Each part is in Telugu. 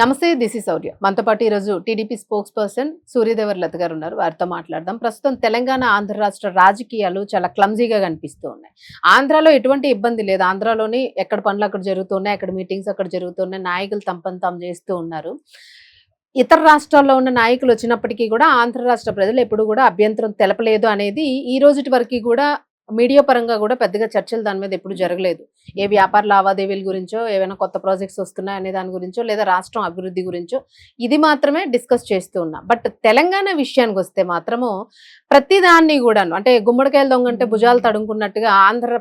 నమస్తే, దిస్ ఇస్ శౌర్య. మనతో పాటు ఈరోజు టీడీపీ స్పోక్స్ పర్సన్ సూర్యదేవర్ లత గారు ఉన్నారు. వారితో మాట్లాడదాం. ప్రస్తుతం తెలంగాణ, ఆంధ్ర రాష్ట్ర రాజకీయాలు చాలా క్లమ్జీగా కనిపిస్తూ ఉన్నాయి. ఆంధ్రాలో ఎటువంటి ఇబ్బంది లేదు. ఆంధ్రాలోని ఎక్కడ పనులు అక్కడ జరుగుతున్నాయి, అక్కడ మీటింగ్స్ అక్కడ జరుగుతున్నాయి, నాయకులు తమ తాము చేస్తూ ఉన్నారు. ఇతర రాష్ట్రాల్లో ఉన్న నాయకులు వచ్చినప్పటికీ కూడా ఆంధ్ర రాష్ట్ర ప్రజలు ఎప్పుడు కూడా అభ్యంతరం తెలపలేదు అనేది ఈ రోజుటి వరకు కూడా మీడియా పరంగా కూడా పెద్దగా చర్చలు దాని మీద ఎప్పుడు జరగలేదు. ఏ వ్యాపార లావాదేవీల గురించో, ఏవైనా కొత్త ప్రాజెక్ట్స్ వస్తున్నాయి అనే దాని గురించో, లేదా రాష్ట్రం అభివృద్ధి గురించో ఇది మాత్రమే డిస్కస్ చేస్తూ ఉన్నా. బట్ తెలంగాణ విషయానికి వస్తే మాత్రము ప్రతిదాన్ని కూడాను, అంటే గుమ్మడికాయలు దొంగంటే భుజాలు తడుముకున్నట్టుగా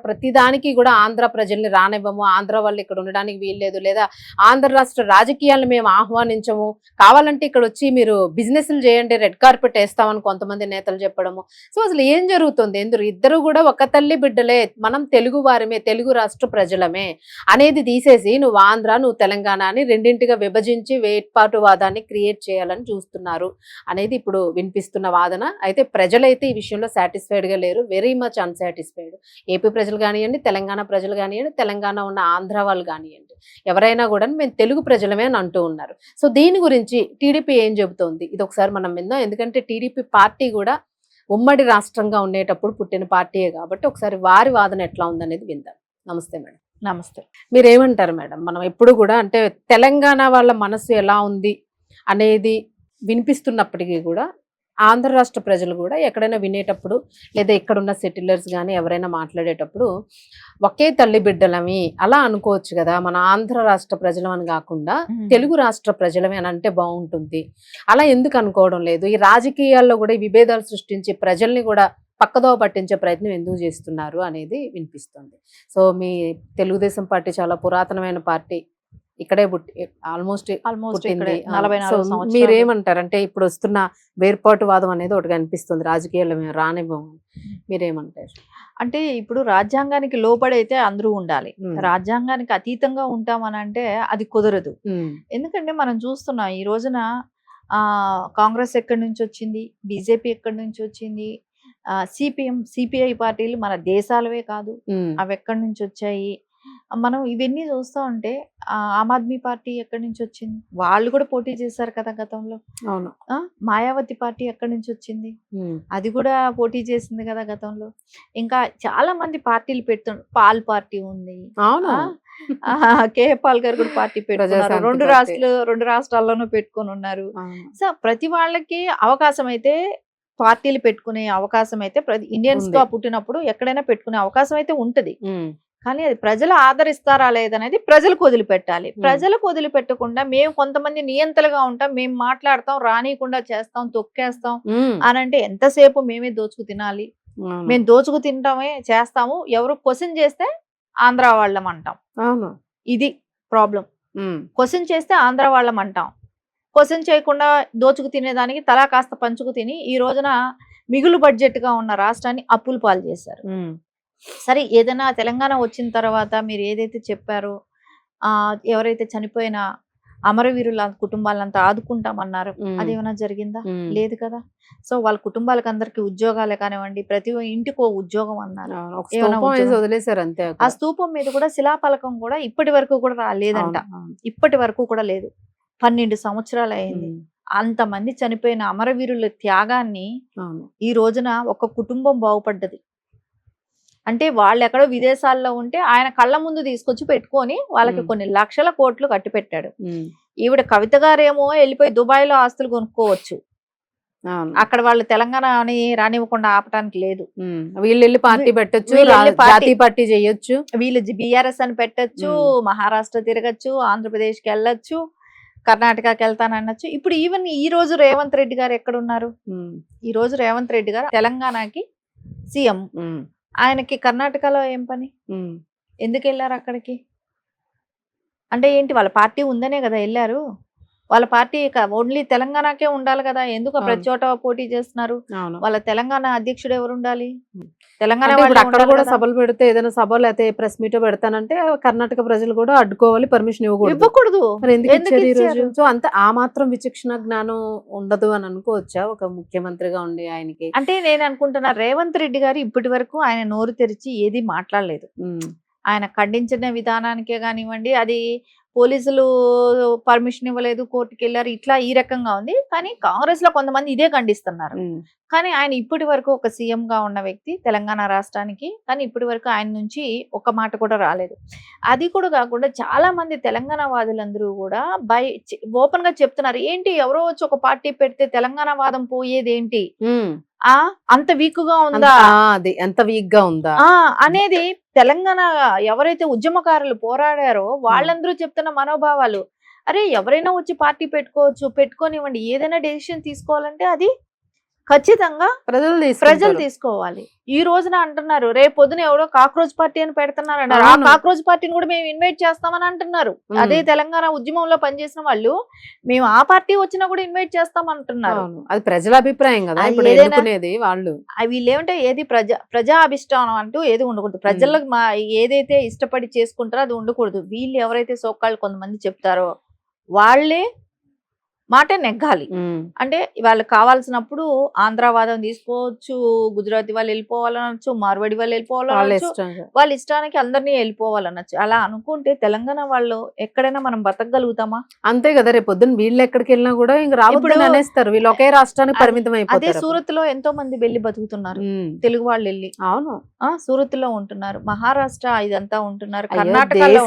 ప్రతిదానికి కూడా ఆంధ్ర ప్రజల్ని రానివ్వము, ఆంధ్ర వాళ్ళు ఇక్కడ ఉండడానికి వీల్లేదు, లేదా ఆంధ్ర రాష్ట్ర రాజకీయాలను మేము ఆహ్వానించము, కావాలంటే ఇక్కడ వచ్చి మీరు బిజినెస్లు చేయండి, రెడ్ కార్పెట్ వేస్తామని కొంతమంది నేతలు చెప్పడము. సో అసలు ఏం జరుగుతుంది? ఇద్దరు కూడా ఒక తల్లి బిడ్డలే, మనం తెలుగు వారమే, తెలుగు రాష్ట్ర ప్రజలమే అనేది తీసేసి నువ్వు ఆంధ్ర, నువ్వు తెలంగాణ అని రెండింటిగా విభజించి వేట్పాటువాదాన్ని క్రియేట్ చేయాలని చూస్తున్నారు అనేది ఇప్పుడు వినిపిస్తున్న వాదన. అయితే ప్రజలైతే ఈ విషయంలో సాటిస్ఫైడ్ గా లేరు, వెరీ మచ్ అన్సాటిస్ఫైడ్. ఏపీ ప్రజలు కానివ్వండి, తెలంగాణ ప్రజలు కానివ్వండి, తెలంగాణ ఉన్న ఆంధ్ర వాళ్ళు కానివ్వండి, ఎవరైనా కూడా మేము తెలుగు ప్రజలమే అని అంటూ ఉన్నారు. సో దీని గురించి టీడీపీ ఏం చెబుతోంది, ఇది ఒకసారి మనం విందాం. ఎందుకంటే టీడీపీ పార్టీ కూడా ఉమ్మడి రాష్ట్రంగా ఉండేటప్పుడు పుట్టిన పార్టీయే కాబట్టి ఒకసారి వారి వాదన ఎట్లా ఉందనేది విందాం. నమస్తే మేడం. నమస్తే. మీరేమంటారు మేడం? మనం ఎప్పుడు కూడా అంటే తెలంగాణ వాళ్ళ మనసు ఎలా ఉంది అనేది వినిపిస్తున్నప్పటికీ కూడా ఆంధ్ర రాష్ట్ర ప్రజలు కూడా ఎక్కడైనా వినేటప్పుడు, లేదా ఇక్కడున్న సెటిలర్స్ కానీ ఎవరైనా మాట్లాడేటప్పుడు ఒకే తల్లి బిడ్డలమి అలా అనుకోవచ్చు కదా, మన ఆంధ్ర రాష్ట్ర ప్రజలం అని కాకుండా తెలుగు రాష్ట్ర ప్రజలమే అని అంటే బాగుంటుంది. అలా ఎందుకు అనుకోవడం లేదు? ఈ రాజకీయాల్లో కూడా ఈ విభేదాలు సృష్టించి ప్రజల్ని కూడా పక్కదోవ పట్టించే ప్రయత్నం ఎందుకు చేస్తున్నారు అనేది వినిపిస్తుంది. సో మీ తెలుగుదేశం పార్టీ చాలా పురాతనమైన పార్టీ, ఇక్కడే ఆల్మోస్ట్ పుట్టింది. మీరేమంటారు? అంటే ఇప్పుడు వస్తున్న వేర్పాటువాదం అనేది ఒకటి కనిపిస్తుంది, రాజకీయాల్లో మేము రానివ్వము, మీరేమంటారు? అంటే ఇప్పుడు రాజ్యాంగానికి లోబడైతే అందరూ ఉండాలి, రాజ్యాంగానికి అతీతంగా ఉంటామని అంటే అది కుదరదు. ఎందుకంటే మనం చూస్తున్నాం ఈ రోజున కాంగ్రెస్ ఎక్కడి నుంచి వచ్చింది, బీజేపీ ఎక్కడి నుంచి వచ్చింది, సిపిఎం సిపిఐ పార్టీలు మన దేశాలవే కాదు, అవి ఎక్కడి నుంచి వచ్చాయి మనం ఇవన్నీ చూస్తూ ఉంటే ఆమ్ ఆద్మీ పార్టీ ఎక్కడి నుంచి వచ్చింది, వాళ్ళు కూడా పోటీ చేశారు కదా గతంలో. అవును. మాయావతి పార్టీ ఎక్కడి నుంచి వచ్చింది, అది కూడా పోటీ చేసింది కదా గతంలో. ఇంకా చాలా మంది పార్టీలు పెడుతున్నారు, పాల్ పార్టీ ఉంది, కేఏ పాల్ గారు కూడా పార్టీ పెట్టుకున్నారు, రెండు రాష్ట్రాల్లోనూ పెట్టుకొని ఉన్నారు. సో ప్రతి వాళ్ళకి అవకాశం అయితే, పార్టీలు పెట్టుకునే అవకాశం అయితే ఇండియన్స్ గా పుట్టినప్పుడు ఎక్కడైనా పెట్టుకునే అవకాశం అయితే ఉంటది. కానీ అది ప్రజలు ఆదరిస్తారా లేదనేది ప్రజలకు వదిలిపెట్టాలి. ప్రజలకు వదిలిపెట్టకుండా మేము కొంతమంది నియంతలుగా ఉంటాం, మేము మాట్లాడతాం, రానియకుండా చేస్తాం, తొక్కేస్తాం అని అంటే ఎంతసేపు మేమే దోచుకు తినాలి? మేము దోచుకు తింటామే చేస్తాము, ఎవరు క్వశ్చన్ చేస్తే ఆంధ్ర వాళ్ళం అంటాం. ఇది ప్రాబ్లం. క్వశ్చన్ చేస్తే ఆంధ్ర వాళ్ళం అంటాం, క్వశ్చన్ చేయకుండా దోచుకు తినేదానికి తలా కాస్త పంచుకు తిని ఈ రోజున మిగులు బడ్జెట్ గా ఉన్న రాష్ట్రాన్ని అప్పులు పాలు చేశారు. సరే, ఏదైనా తెలంగాణ వచ్చిన తర్వాత మీరు ఏదైతే చెప్పారో, ఎవరైతే చనిపోయిన అమరవీరుల కుటుంబాలంతా ఆదుకుంటామన్నారు, అదేమైనా జరిగిందా? లేదు కదా. సో వాళ్ళ కుటుంబాలకు అందరికి ఉద్యోగాలే కానివ్వండి, ప్రతి ఇంటికో ఉద్యోగం అన్నారు, ఆ స్తూపం మీద కూడా శిలాఫలకం కూడా ఇప్పటి వరకు కూడా రాలేదంట, ఇప్పటి వరకు కూడా లేదు. 12 సంవత్సరాలు అయింది. అంతమంది చనిపోయిన అమరవీరుల త్యాగాన్ని ఈ రోజున ఒక కుటుంబం బాగుపడ్డది అంటే, వాళ్ళు ఎక్కడో విదేశాల్లో ఉంటే ఆయన కళ్ళ ముందు తీసుకొచ్చి పెట్టుకొని వాళ్ళకి కొన్ని లక్షల కోట్లు కట్టి పెట్టాడు. ఈవిడ కవిత గారేమో వెళ్ళిపోయి దుబాయ్ లో ఆస్తులు కొనుక్కోవచ్చు, అక్కడ వాళ్ళు తెలంగాణ అని రానివ్వకుండా ఆపటానికి లేదు. వీళ్ళు వెళ్ళి పార్టీ పెట్టచ్చు, జాతీయ పార్టీ చేయొచ్చు, వీళ్ళు బిఆర్ఎస్ అని పెట్టచ్చు, మహారాష్ట్ర తిరగచ్చు, ఆంధ్రప్రదేశ్కి వెళ్ళొచ్చు, కర్ణాటకకి వెళ్తానన్నచ్చు. ఇప్పుడు ఈవెన్ ఈ రోజు రేవంత్ రెడ్డి గారు ఎక్కడున్నారు? ఈ రోజు రేవంత్ రెడ్డి గారు తెలంగాణకి సీఎం, ఆయనకి కర్ణాటకలో ఏం పని? ఎందుకు వెళ్ళారు అక్కడికి? అంటే ఏంటి, వాళ్ళ పార్టీ ఉందనే కదా వెళ్ళారు? వాళ్ళ పార్టీ ఓన్లీ తెలంగాణకే ఉండాలి కదా, ఎందుకు ప్రతి చోట పోటీ చేస్తున్నారు? వాళ్ళ తెలంగాణ అధ్యక్షుడు ఎవరు ఉండాలి? తెలంగాణ అక్కడ కూడా సభలు పెడితే, ఏదైనా సభ లేకపోతే ప్రెస్ మీట్ పెడతానంటే కర్ణాటక ప్రజలు కూడా అడ్డుకోవాలి, పర్మిషన్ ఇవ్వకూడదు. సో అంత ఆ మాత్రం విచక్షణ జ్ఞానం ఉండదు అని అనుకోవచ్చా ఒక ముఖ్యమంత్రిగా ఉండి ఆయనకి? అంటే నేను అనుకుంటున్నా, రేవంత్ రెడ్డి గారు ఇప్పటి వరకు ఆయన నోరు తెరిచి ఏది మాట్లాడలేదు. ఆయన ఖండించిన విధానానికే కానివ్వండి, అది పోలీసులు పర్మిషన్ ఇవ్వలేదు, కోర్టుకి వెళ్ళారు, ఇట్లా ఈ రకంగా ఉంది. కానీ కాంగ్రెస్ లో కొంతమంది ఇదే ఖండిస్తున్నారు. కానీ ఆయన ఇప్పటి వరకు ఒక సీఎం గా ఉన్న వ్యక్తి తెలంగాణ రాష్ట్రానికి, కానీ ఇప్పటి వరకు ఆయన నుంచి ఒక మాట కూడా రాలేదు. అది కూడా కాకుండా చాలా మంది తెలంగాణ వాదులందరూ కూడా ఓపెన్ గా చెప్తున్నారు, ఏంటి ఎవరో వచ్చి ఒక పార్టీ పెడితే తెలంగాణ వాదం పోయేదేంటి, అంత వీక్ గా ఉందా, అది ఎంత వీక్ గా ఉందా అనేది తెలంగాణ ఎవరైతే ఉద్యమకారులు పోరాడారో వాళ్ళందరూ చెప్తున్న మనోభావాలు. అరే ఎవరైనా వచ్చి పార్టీ పెట్టుకోవచ్చు, పెట్టుకోనివ్వండి, ఏదైనా డెసిషన్ తీసుకోవాలంటే అది ఖచ్చితంగా ప్రజలు తీసుకోవాలి. ఈ రోజున అంటున్నారు, రేపు పొద్దున ఎవరో కాక్రోచ్ పార్టీ అని పెడుతున్నారు అన్నారు. ఆ కాక్రోచ్ పార్టీని కూడా మేము ఇన్వైట్ చేస్తామని అంటున్నారు. అదే తెలంగాణ ఉద్యమంలో పనిచేసిన వాళ్ళు, మేము ఆ పార్టీ వచ్చినా కూడా ఇన్వైట్ చేస్తామంటున్నారు. అది ప్రజల అభిప్రాయం కదా, వాళ్ళు వీళ్ళేమంటే ఏది ప్రజా అభిష్టానం అంటూ ఏది ఉండకూడదు. ప్రజలకు ఏదైతే ఇష్టపడి చేసుకుంటారో అది ఉండకూడదు. వీళ్ళు ఎవరైతే సోకాళ్ళు కొంతమంది చెప్తారో వాళ్ళే మాట నెగ్గాలి. అంటే వాళ్ళకి కావాల్సినప్పుడు ఆంధ్రావాదం తీసుకోవచ్చు, గుజరాతీ వాళ్ళు వెళ్ళిపోవాలనొచ్చు, మార్వాడి వాళ్ళు వెళ్ళిపోవాలనొచ్చు, వాళ్ళ ఇష్టానికి అందరినీ వెళ్ళిపోవాలనొచ్చు. అలా అనుకుంటే తెలంగాణ వాళ్ళు ఎక్కడైనా మనం బతకగలుగుతామా? అంతే కదా, రేపు పొద్దున్న వీళ్ళు ఎక్కడికి వెళ్ళినా కూడా ఇంకా రాబోతుంది అనేస్తారు. వీళ్ళు ఒకే రాష్ట్రానికి పరిమితం అయిపోతారు. అదే సూరత్ లో ఎంతో మంది వెళ్ళి బతుకుతున్నారు, తెలుగు వాళ్ళు వెళ్ళి. అవును, సూరత్ లో ఉంటున్నారు, మహారాష్ట్ర ఇదంతా ఉంటున్నారు, కర్ణాటకలో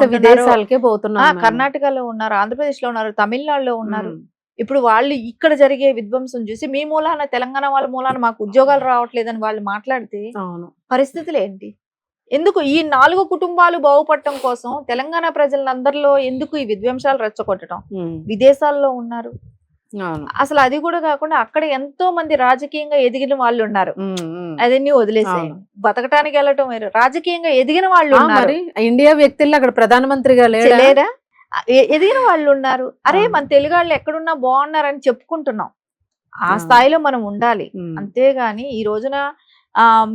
ఉన్నారు, ఆంధ్రప్రదేశ్ లో ఉన్నారు, తమిళనాడులో ఉన్నారు. ఇప్పుడు వాళ్ళు ఇక్కడ జరిగే విధ్వంసం చూసి మీ మూలాన, తెలంగాణ వాళ్ళ మూలాన మాకు ఉద్యోగాలు రావట్లేదని వాళ్ళు మాట్లాడితే పరిస్థితులు ఏంటి? ఎందుకు ఈ 4 కుటుంబాలు బాగుపడటం కోసం తెలంగాణ ప్రజలందరిలో ఎందుకు ఈ విధ్వంసాలు రెచ్చగొట్టడం? విదేశాల్లో ఉన్నారు. అసలు అది కూడా కాకుండా అక్కడ ఎంతో మంది రాజకీయంగా ఎదిగిన వాళ్ళు ఉన్నారు. అదన్నీ వదిలేసాయి, బతకటానికి వెళ్ళటం వేరు, రాజకీయంగా ఎదిగిన వాళ్ళు ఉన్నారు. ఇండియా వ్యక్తుల్లో అక్కడ ప్రధానమంత్రిగా లేరా ఎదిగిన వాళ్ళు ఉన్నారు. అరే మన తెలుగు వాళ్ళు ఎక్కడున్నా బాగున్నారని చెప్పుకుంటున్నాం. ఆ స్థాయిలో మనం ఉండాలి. అంతేగాని ఈ రోజున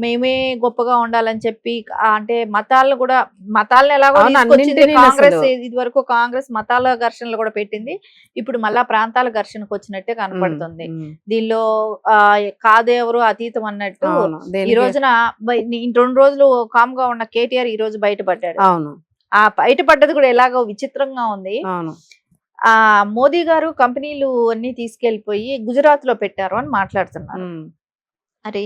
మేమే గొప్పగా ఉండాలని చెప్పి, అంటే మతాలను ఎలాగో తీసుకొచ్చింది కాంగ్రెస్. ఇది వరకు కాంగ్రెస్ మతాల ఘర్షణలు కూడా పెట్టింది, ఇప్పుడు మళ్ళా ప్రాంతాల ఘర్షణకు వచ్చినట్టే కనపడుతుంది. దీనిలో కాదేవరు అతీతం అన్నట్టు ఈ రోజున 2 రోజులు కామ్ గా ఉన్న కేటీఆర్ ఈ రోజు బయటపడ్డాడు. ఆ బయటపడ్డది కూడా ఎలాగో విచిత్రంగా ఉంది. మోదీ గారు కంపెనీలు అన్ని తీసుకెళ్లిపోయి గుజరాత్ లో పెట్టారు అని మాట్లాడుతున్నారు. అరే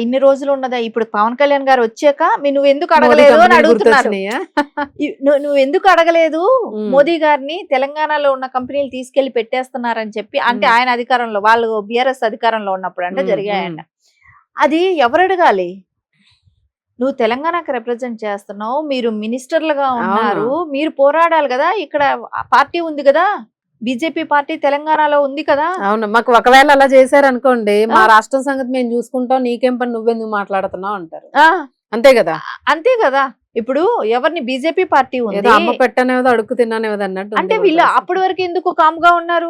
ఇన్ని రోజులు ఉన్నదా? ఇప్పుడు పవన్ కళ్యాణ్ గారు వచ్చాక నువ్వు ఎందుకు అడగలేదు అని అడుగుతున్నారు. నువ్వు ఎందుకు అడగలేదు మోదీ గారిని, తెలంగాణలో ఉన్న కంపెనీలు తీసుకెళ్లి పెట్టేస్తున్నారని చెప్పి. అంటే ఆయన అధికారంలో, వాళ్ళు బిఆర్ఎస్ అధికారంలో ఉన్నప్పుడు అంటే జరిగాయంట. అది ఎవరు అడగాలి? నువ్వు తెలంగాణకి రిప్రజెంట్ చేస్తున్నావు, మీరు మినిస్టర్లుగా ఉన్నారు, మీరు పోరాడాలి కదా. ఇక్కడ పార్టీ ఉంది కదా, బీజేపీ పార్టీ తెలంగాణలో ఉంది కదా. అవును, మాకు ఒకవేళ అలా చేశారు అనుకోండి, మా రాష్ట్రం సంగతి మేము చూసుకుంటాం, నీకేం పని, నువ్వెందుకు మాట్లాడుతున్నావు అంటారు. అంతే కదా, అంతే కదా. ఇప్పుడు ఎవరిని బీజేపీ పార్టీ ఉంది, అమ్మ పెట్టనేదో అడుగు తిన్నానేది అన్నట్టు. అంటే వీళ్ళు అప్పటి వరకు ఎందుకు కామ్గా ఉన్నారు?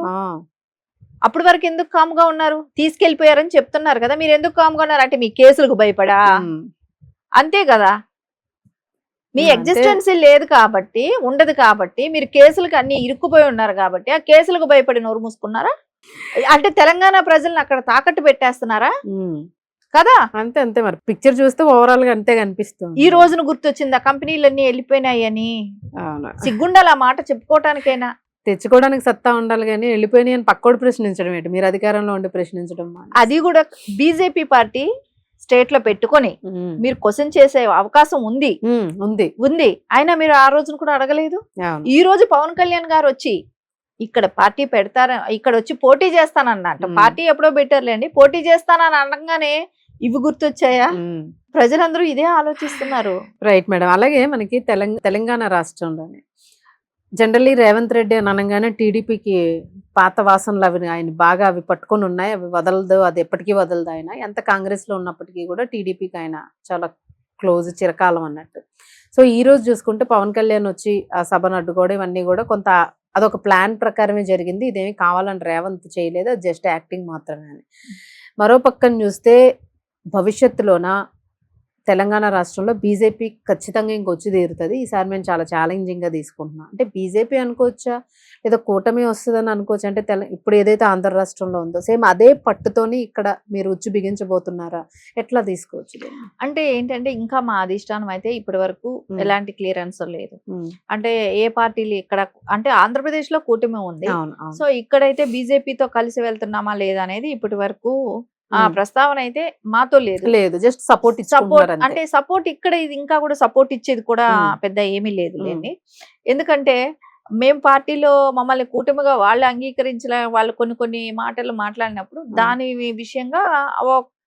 అప్పటి వరకు ఎందుకు కామ్గా ఉన్నారు? తీసుకెళ్లిపోయారని చెప్తున్నారు కదా, మీరు ఎందుకు కామ్గా ఉన్నారు? అంటే మీ కేసులకు భయపడా? అంతే కదా, మీ ఎగ్జిస్టెన్స్ లేదు కాబట్టి, ఉండదు కాబట్టి, మీరు కేసులకు అన్ని ఇరుక్కుపోయి ఉన్నారు కాబట్టి ఆ కేసులకు భయపడి నోరు మూసుకున్నారా? అంటే తెలంగాణ ప్రజలను అక్కడ తాకట్టు పెట్టేస్తున్నారా కదా? అంతే అంతే, మరి పిక్చర్ చూస్తే ఓవరాల్ గా అంతే కనిపిస్తుంది. ఈ రోజున గుర్తొచ్చింది ఆ కంపెనీలన్నీ వెళ్ళిపోయినాయి అని. సిగ్గుండాలి ఆ మాట చెప్పుకోవటానికైనా. తెచ్చుకోవడానికి సత్తా ఉండాలి కానీ వెళ్ళిపోయినాయి అని పక్కోడు ప్రశ్నించడం ఏంటి? మీరు అధికారంలో ఉండి ప్రశ్నించడం. అది కూడా బీజేపీ పార్టీ స్టేట్ లో పెట్టుకొని మీరు క్వశ్చన్ చేసే అవకాశం ఉంది. అయినా మీరు ఆ రోజున కూడా అడగలేదు. ఈ రోజు పవన్ కళ్యాణ్ గారు వచ్చి ఇక్కడ పార్టీ పెడతారా, ఇక్కడ వచ్చి పోటీ చేస్తానన్నట్టు. పార్టీ ఎప్పుడో పెట్టారులేండి, పోటీ చేస్తానని అనగానే ఇవి గుర్తొచ్చాయా? ప్రజలందరూ ఇదే ఆలోచిస్తున్నారు. Right madam. అలాగే మనకి తెలంగాణ రాష్ట్రంలోనే జనరల్లీ రేవంత్ రెడ్డి అని అనగానే టీడీపీకి పాత వాసనలు ఆయన బాగా అవి పట్టుకొని ఉన్నాయి, అవి వదలదు, అది ఎప్పటికీ వదలదు. ఆయన ఎంత కాంగ్రెస్లో ఉన్నప్పటికీ కూడా టీడీపీకి ఆయన చాలా క్లోజ్, చిరకాలం అన్నట్టు. సో ఈ రోజు చూసుకుంటే పవన్ కళ్యాణ్ వచ్చి ఆ సభను అడ్డుకోవడం ఇవన్నీ కూడా కొంత అదొక ప్లాన్ ప్రకారమే జరిగింది. ఇదేమి కావాలని రేవంత్ చేయలేదు, అది జస్ట్ యాక్టింగ్ మాత్రమే అని. మరో పక్కన చూస్తే భవిష్యత్తులోన తెలంగాణ రాష్ట్రంలో బీజేపీ ఖచ్చితంగా ఇంకొచ్చి తీరుతుంది, ఈసారి మేము చాలా ఛాలెంజింగ్ గా తీసుకుంటున్నాం అంటే బీజేపీ అనుకోవచ్చా లేదా కూటమి వస్తుందని అనుకోవచ్చు? అంటే ఇప్పుడు ఏదైతే ఆంధ్ర రాష్ట్రంలో ఉందో సేమ్ అదే పట్టుతోని ఇక్కడ మీరు ఉచ్చు బిగించబోతున్నారా, ఎట్లా తీసుకోవచ్చు దీన్ని? అంటే ఏంటంటే ఇంకా మా అధిష్టానం అయితే ఇప్పటి వరకు ఎలాంటి క్లియరెన్స్ లేదు. అంటే ఏ పార్టీలు ఇక్కడ అంటే ఆంధ్రప్రదేశ్ లో కూటమి ఉంది, సో ఇక్కడైతే బీజేపీతో కలిసి వెళ్తున్నామా లేదా అనేది ఇప్పటి వరకు ఆ ప్రస్తావన అయితే మాతో లేదు. జస్ట్ సపోర్ట్ అంటే సపోర్ట్ ఇక్కడ ఇది ఇంకా కూడా సపోర్ట్ ఇచ్చేది కూడా పెద్ద ఏమీ లేదు లేండి. ఎందుకంటే మేము పార్టీలో మమ్మల్ని కూటమిగా వాళ్ళు అంగీకరించలే, వాళ్ళు కొన్ని మాటలు మాట్లాడినప్పుడు దాని విషయంగా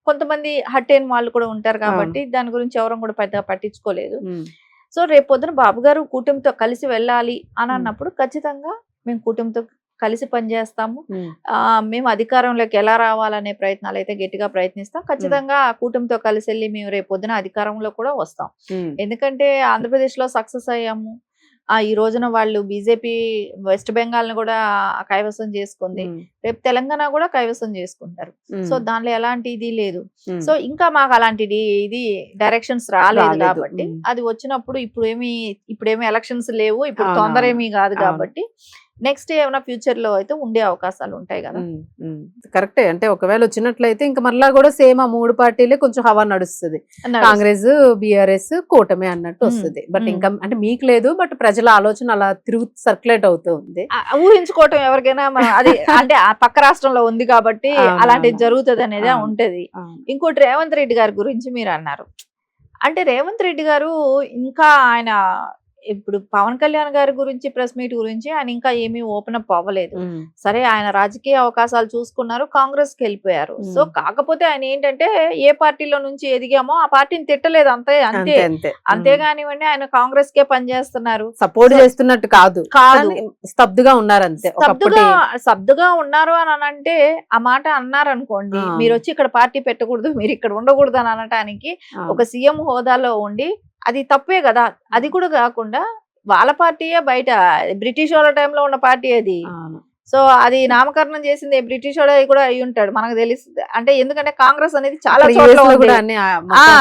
కొంతమంది హట్ అయిన వాళ్ళు కూడా ఉంటారు కాబట్టి దాని గురించి ఎవరం కూడా పెద్దగా పట్టించుకోలేదు. సో రేపు పొద్దున బాబు గారు కూటమితో కలిసి వెళ్ళాలి అని అన్నప్పుడు ఖచ్చితంగా మేము కూటమితో కలిసి పనిచేస్తాము. మేము అధికారంలోకి ఎలా రావాలనే ప్రయత్నాలు అయితే గట్టిగా ప్రయత్నిస్తాం. ఖచ్చితంగా కూటమితో కలిసి వెళ్ళి మేము రేపు పొద్దున అధికారంలో కూడా వస్తాం. ఎందుకంటే ఆంధ్రప్రదేశ్ లో సక్సెస్ అయ్యాము. ఈ రోజున వాళ్ళు బీజేపీ వెస్ట్ బెంగాల్ ని కూడా కైవసం చేసుకుంది, రేపు తెలంగాణ కూడా కైవసం చేసుకుంటారు. సో దానిలో ఎలాంటి ఇది లేదు. సో ఇంకా మాకు అలాంటి ఇది డైరెక్షన్స్ రాలేదు కాబట్టి అది వచ్చినప్పుడు ఇప్పుడేమి ఎలక్షన్స్ లేవు, ఇప్పుడు తొందర ఏమీ కాదు కాబట్టి నెక్స్ట్ ఏమైనా ఫ్యూచర్ లో అయితే ఉండే అవకాశాలు ఉంటాయి కదా. కరెక్టే, అంటే ఒకవేళ వచ్చినట్లయితే ఇంకా మళ్ళా కూడా సేమ్ ఆ మూడు పార్టీలే కొంచెం హవా నడుస్తుంది, కాంగ్రెస్ బీఆర్ఎస్ కూటమి అన్నట్టు వస్తుంది. బట్ ఇంకా అంటే మీకు లేదు, బట్ ప్రజల ఆలోచన అలా సర్క్యులేట్ అవుతూ ఉంది. ఊహించుకోవటం ఎవరికైనా అది అంటే ఆ పక్క రాష్ట్రంలో ఉంది కాబట్టి అలాంటిది జరుగుతుంది అనేది ఉంటది. ఇంకోటి రేవంత్ రెడ్డి గారి గురించి మీరు అన్నారు. అంటే రేవంత్ రెడ్డి గారు ఇంకా ఆయన ఇప్పుడు పవన్ కళ్యాణ్ గారి గురించి ప్రెస్ మీట్ గురించి ఆయన ఇంకా ఏమీ ఓపెన్ అప్ అవ్వలేదు. సరే ఆయన రాజకీయ అవకాశాలు చూసుకున్నారు, కాంగ్రెస్ కి వెళ్ళిపోయారు. సో కాకపోతే ఆయన ఏంటంటే ఏ పార్టీలో నుంచి ఎదిగామో ఆ పార్టీని తిట్టలేదు అంతేగానివ్వండి ఆయన కాంగ్రెస్ కే పనిచేస్తున్నారు. సపోర్ట్ చేస్తున్నట్టు కాదు, స్తబ్దుగా ఉన్నారు అంతే. స్తబ్దుగా ఉన్నారు అని అంటే ఆ మాట అన్నారు అనుకోండి, మీరు వచ్చి ఇక్కడ పార్టీ పెట్టకూడదు, మీరు ఇక్కడ ఉండకూడదు అని అనటానికి ఒక సీఎం హోదాలో ఉండి అది తప్పే కదా. అది కూడా కాకుండా వాళ్ళ పార్టీయే బయట బ్రిటిష్ వాళ్ళ టైంలో ఉన్న పార్టీ అది. సో అది నామకరణం చేసింది బ్రిటిష్ వాడు కూడా అయి ఉంటాడు మనకు తెలుస్తుంది. అంటే ఎందుకంటే కాంగ్రెస్ అనేది చాలా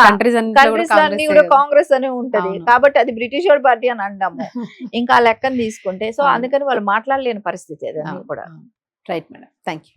కంట్రీస్ అన్ని కూడా కాంగ్రెస్ అనే ఉంటది కాబట్టి అది బ్రిటిష్ వాడి పార్టీ అని అంటాము ఇంకా లెక్కను తీసుకుంటే. సో అందుకని వాళ్ళు మాట్లాడలేని పరిస్థితి అది కూడా. Right madam, thank you.